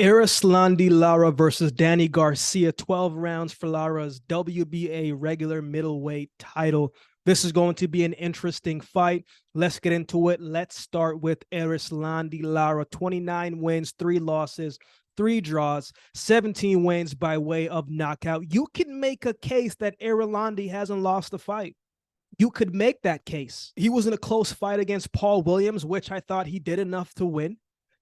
Erislandy Lara versus Danny Garcia, 12 rounds for Lara's WBA regular middleweight title. This is going to be an interesting fight. Let's get into it. Let's start with Erislandy Lara, 29 wins, 3 losses, 3 draws, 17 wins by way of knockout. You can make a case that Erislandy hasn't lost a fight. You could make that case. He was in a close fight against Paul Williams, which I thought he did enough to win.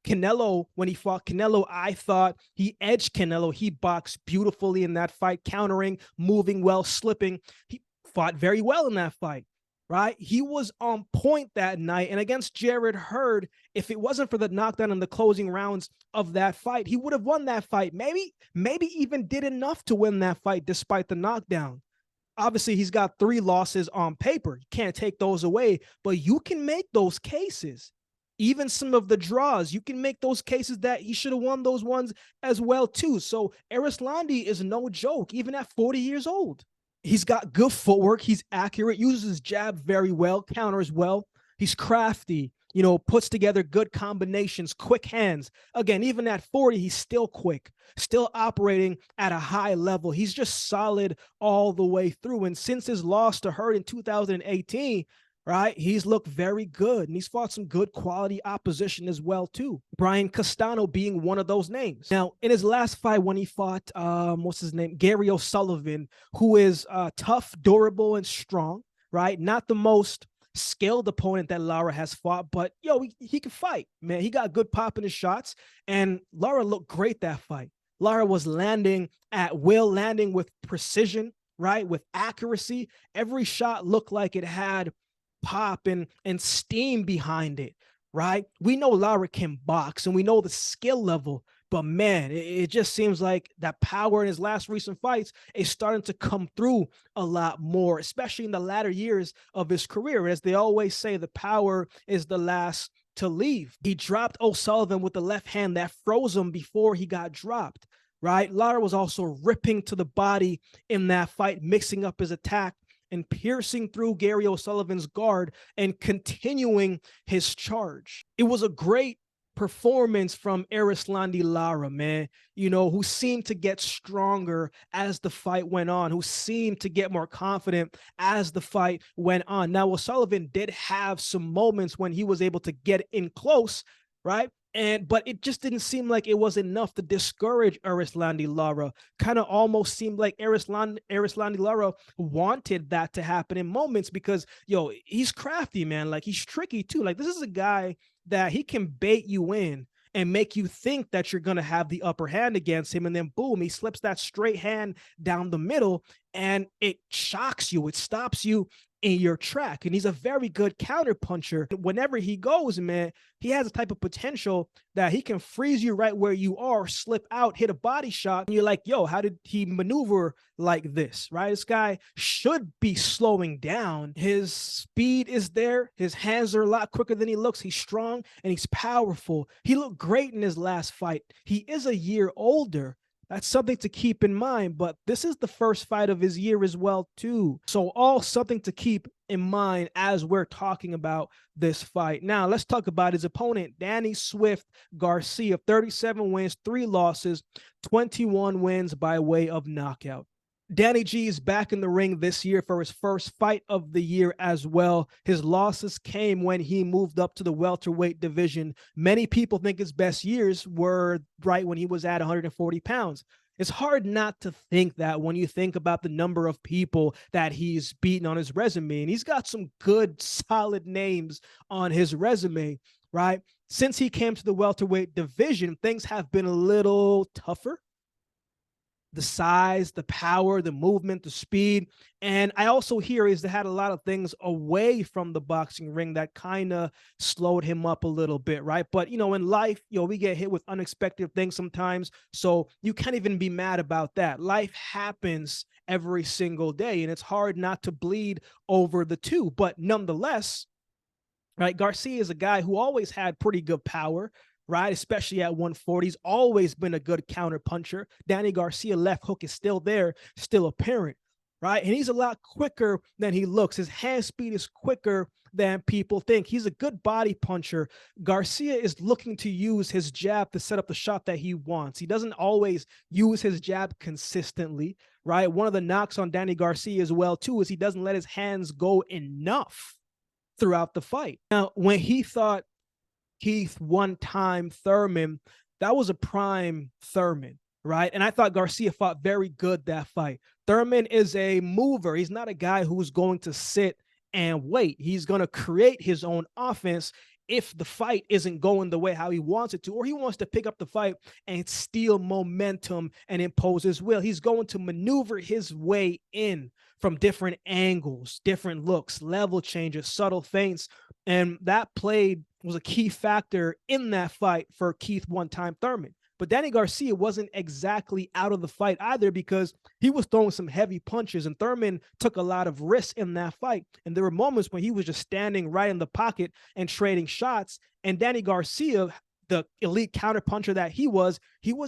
Canelo, when he fought Canelo, I thought he edged Canelo. He boxed beautifully in that fight, countering, moving well, slipping. He fought very well in that fight, right? He was on point that night. And against Jarrett Hurd, if it wasn't for the knockdown in the closing rounds of that fight, he would have won that fight. Maybe even did enough to win that fight despite the knockdown. Obviously, he's got 3 losses on paper. You can't take those away, but you can make those cases. Even some of the draws, you can make those cases that he should have won those ones as well, too. So Erislandy is no joke, even at 40 years old. He's got good footwork. He's accurate, uses his jab very well, counters well. He's crafty, puts together good combinations, quick hands. Again, even at 40, he's still quick, still operating at a high level. He's just solid all the way through. And since his loss to Hurd in 2018, right, he's looked very good, and he's fought some good quality opposition as well, too. Brian Castano being one of those names. Now, in his last fight when he fought, Gary O'Sullivan, who is tough, durable, and strong, right? Not the most skilled opponent that Lara has fought, but, he can fight, man. He got good pop in his shots, and Lara looked great that fight. Lara was landing at will, landing with precision, right, with accuracy. Every shot looked like it had pop and steam behind it, right? We know Lara can box and we know the skill level, but man, it just seems like that power in his last recent fights is starting to come through a lot more, especially in the latter years of his career. As they always say, the power is the last to leave. He dropped O'Sullivan with the left hand that froze him before he got dropped, right? Lara was also ripping to the body in that fight, mixing up his attack and piercing through Gary O'Sullivan's guard and continuing his charge. It was a great performance from Erislandy Lara, man, who seemed to get stronger as the fight went on, who seemed to get more confident as the fight went on. Now, O'Sullivan did have some moments when he was able to get in close, right? But it just didn't seem like it was enough to discourage Erislandy Lara. Kind of almost seemed like Erislandy Lara wanted that to happen in moments because, he's crafty, man. Like, he's tricky, too. Like, this is a guy that he can bait you in and make you think that you're going to have the upper hand against him. And then, boom, he slips that straight hand down the middle, and it shocks you. It stops you in your track. And he's a very good counter puncher. Whenever he goes, man, he has a type of potential that he can freeze you right where you are, slip out, hit a body shot. And you're like, how did he maneuver like this, right? This guy should be slowing down. His speed is there. His hands are a lot quicker than he looks. He's strong and he's powerful. He looked great in his last fight. He is a year older. That's something to keep in mind, but this is the first fight of his year as well, too. So all something to keep in mind as we're talking about this fight. Now, let's talk about his opponent, Danny Swift Garcia, 37 wins, 3 losses, 21 wins by way of knockout. Danny G is back in the ring this year for his first fight of the year as well. His losses came when he moved up to the welterweight division. Many people think his best years were right when he was at 140 pounds. It's hard not to think that when you think about the number of people that he's beaten on his resume. And he's got some good, solid names on his resume, right? Since he came to the welterweight division, things have been a little tougher. The size, the power, the movement, the speed. And I also hear he's had a lot of things away from the boxing ring that kind of slowed him up a little bit, right? But, in life, we get hit with unexpected things sometimes. So you can't even be mad about that. Life happens every single day, and it's hard not to bleed over the two. But nonetheless, right, Garcia is a guy who always had pretty good power, right? Especially at 140. He's always been a good counter puncher. Danny Garcia left hook is still there, still apparent. right? And he's a lot quicker than he looks. His hand speed is quicker than people think. He's a good body puncher. Garcia is looking to use his jab to set up the shot that he wants. He doesn't always use his jab consistently, right? One of the knocks on Danny Garcia as well, too, is he doesn't let his hands go enough throughout the fight. Now, when he thought Keith one-time Thurman, that was a prime Thurman, right? And I thought Garcia fought very good that fight. Thurman is a mover. He's not a guy who's going to sit and wait. He's going to create his own offense if the fight isn't going the way how he wants it to, or he wants to pick up the fight and steal momentum and impose his will. He's going to maneuver his way in from different angles, different looks, level changes, subtle feints. And that played was a key factor in that fight for Keith one-time Thurman. But Danny Garcia wasn't exactly out of the fight either, because he was throwing some heavy punches, and Thurman took a lot of risks in that fight. And there were moments when he was just standing right in the pocket and trading shots. And Danny Garcia, the elite counterpuncher that he was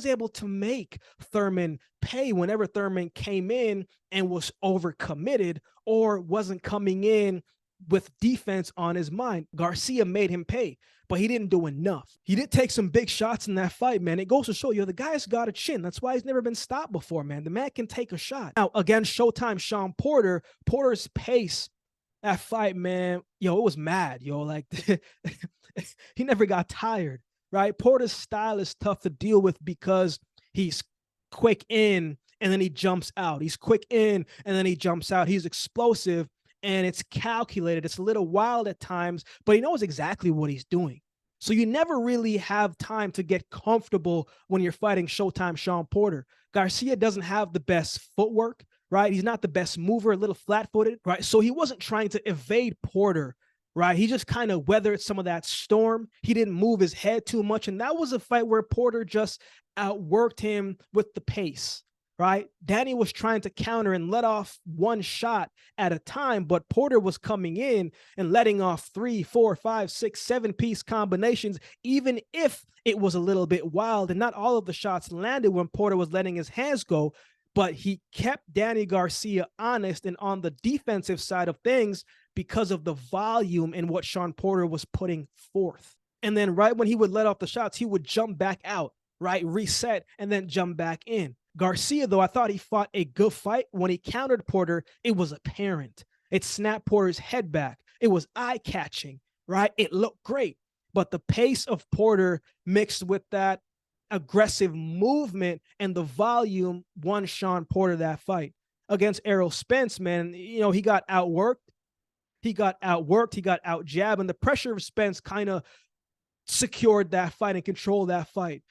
able to make Thurman pay whenever Thurman came in and was overcommitted or wasn't coming in with defense on his mind. Garcia made him pay, but he didn't do enough. He did take some big shots in that fight, man. It goes to show you, the guy's got a chin. That's why he's never been stopped before, man. The man can take a shot. Now, against Showtime Shawn Porter, Porter's pace, that fight, man, it was mad, like he never got tired, right? Porter's style is tough to deal with because he's quick in and then he jumps out. He's quick in and then he jumps out. He's explosive. And it's calculated. It's a little wild at times, but he knows exactly what he's doing. So you never really have time to get comfortable when you're fighting Showtime Shawn Porter. Garcia doesn't have the best footwork, right? He's not the best mover, a little flat-footed, right? So he wasn't trying to evade Porter, right? He just kind of weathered some of that storm. He didn't move his head too much. And that was a fight where Porter just outworked him with the pace, right? Danny was trying to counter and let off one shot at a time, but Porter was coming in and letting off 3, 4, 5, 6, 7-piece combinations, even if it was a little bit wild. And not all of the shots landed when Porter was letting his hands go, but he kept Danny Garcia honest and on the defensive side of things because of the volume in what Shawn Porter was putting forth. And then right when he would let off the shots, he would jump back out, right? Reset and then jump back in. Garcia, though, I thought he fought a good fight. When he countered Porter, it was apparent. It snapped Porter's head back. It was eye-catching, right? It looked great. But the pace of Porter mixed with that aggressive movement and the volume won Shawn Porter that fight. Against Errol Spence, man, he got outworked. He got out-jabbed, and the pressure of Spence kind of secured that fight and controlled that fight.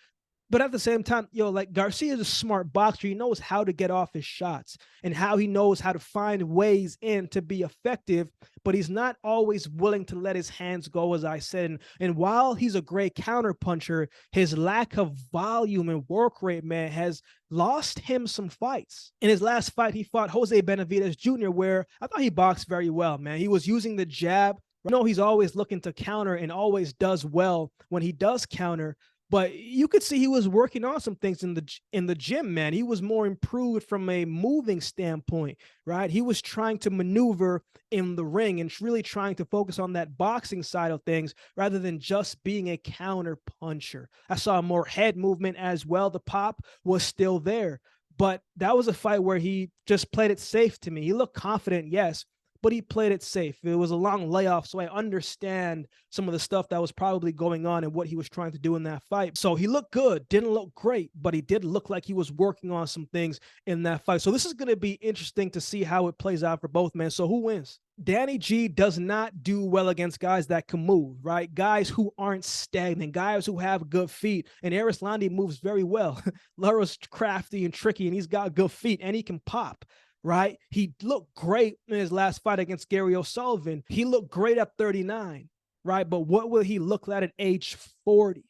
But at the same time, Garcia is a smart boxer. He knows how to get off his shots and how he knows how to find ways in to be effective, but he's not always willing to let his hands go, as I said. And while he's a great counter puncher, his lack of volume and work rate, man, has lost him some fights. In his last fight, he fought Jose Benavidez Jr., where I thought he boxed very well, man. He was using the jab. He's always looking to counter and always does well when he does counter. But you could see he was working on some things in the gym, man. He was more improved from a moving standpoint, right? He was trying to maneuver in the ring and really trying to focus on that boxing side of things rather than just being a counter puncher. I saw more head movement as well. The pop was still there. But that was a fight where he just played it safe to me. He looked confident, yes, but he played it safe. It was a long layoff, so I understand some of the stuff that was probably going on and what he was trying to do in that fight. So he looked good, didn't look great, but he did look like he was working on some things in that fight. So this is going to be interesting to see how it plays out for both, man. So who wins? Danny G does not do well against guys that can move, right? Guys who aren't stagnant, guys who have good feet. And Erislandy moves very well. Lara's crafty and tricky, and he's got good feet, and he can pop. Right? He looked great in his last fight against Gary O'Sullivan. He looked great at 39, right? But what will he look like at age 40,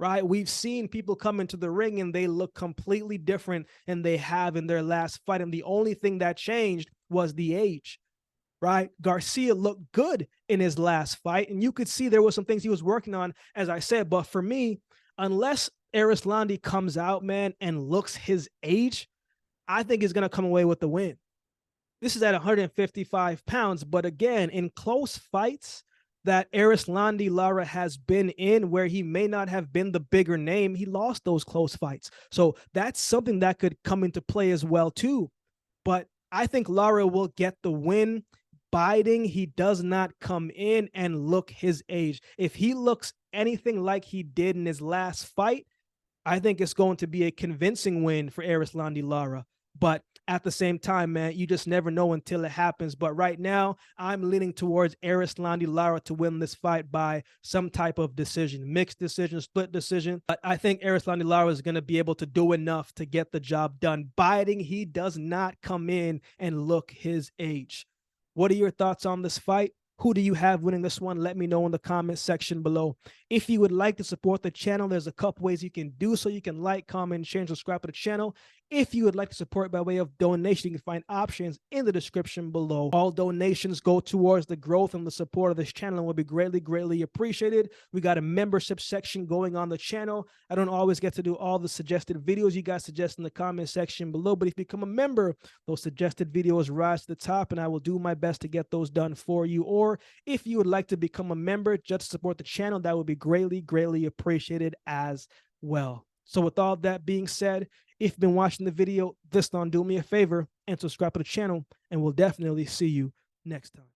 right? We've seen people come into the ring and they look completely different than they have in their last fight. And the only thing that changed was the age, right? Garcia looked good in his last fight, and you could see there was some things he was working on, as I said. But for me, unless Erislandy comes out, man, and looks his age, I think he's going to come away with the win. This is at 155 pounds. But again, in close fights that Erislandy Lara has been in, where he may not have been the bigger name, he lost those close fights. So that's something that could come into play as well too. But I think Lara will get the win. Biting, he does not come in and look his age. If he looks anything like he did in his last fight, I think it's going to be a convincing win for Erislandy Lara. But at the same time, man, you just never know until it happens. But right now, I'm leaning towards Erislandy Lara to win this fight by some type of decision, mixed decision, split decision. But I think Erislandy Lara is going to be able to do enough to get the job done. Biting, he does not come in and look his age. What are your thoughts on this fight? Who do you have winning this one? Let me know in the comment section below. If you would like to support the channel, there's a couple ways you can do so. You can like, comment, share, and subscribe to the channel. If you would like to support by way of donation, you can find options in the description below. All donations go towards the growth and the support of this channel and will be greatly, greatly appreciated. We got a membership section going on the channel. I don't always get to do all the suggested videos you guys suggest in the comment section below, but if you become a member, those suggested videos rise to the top, and I will do my best to get those done for you. Or if you would like to become a member just to support the channel, that would be greatly, greatly appreciated as well. So with all that being said, if you've been watching the video, this time do me a favor and subscribe to the channel, and we'll definitely see you next time.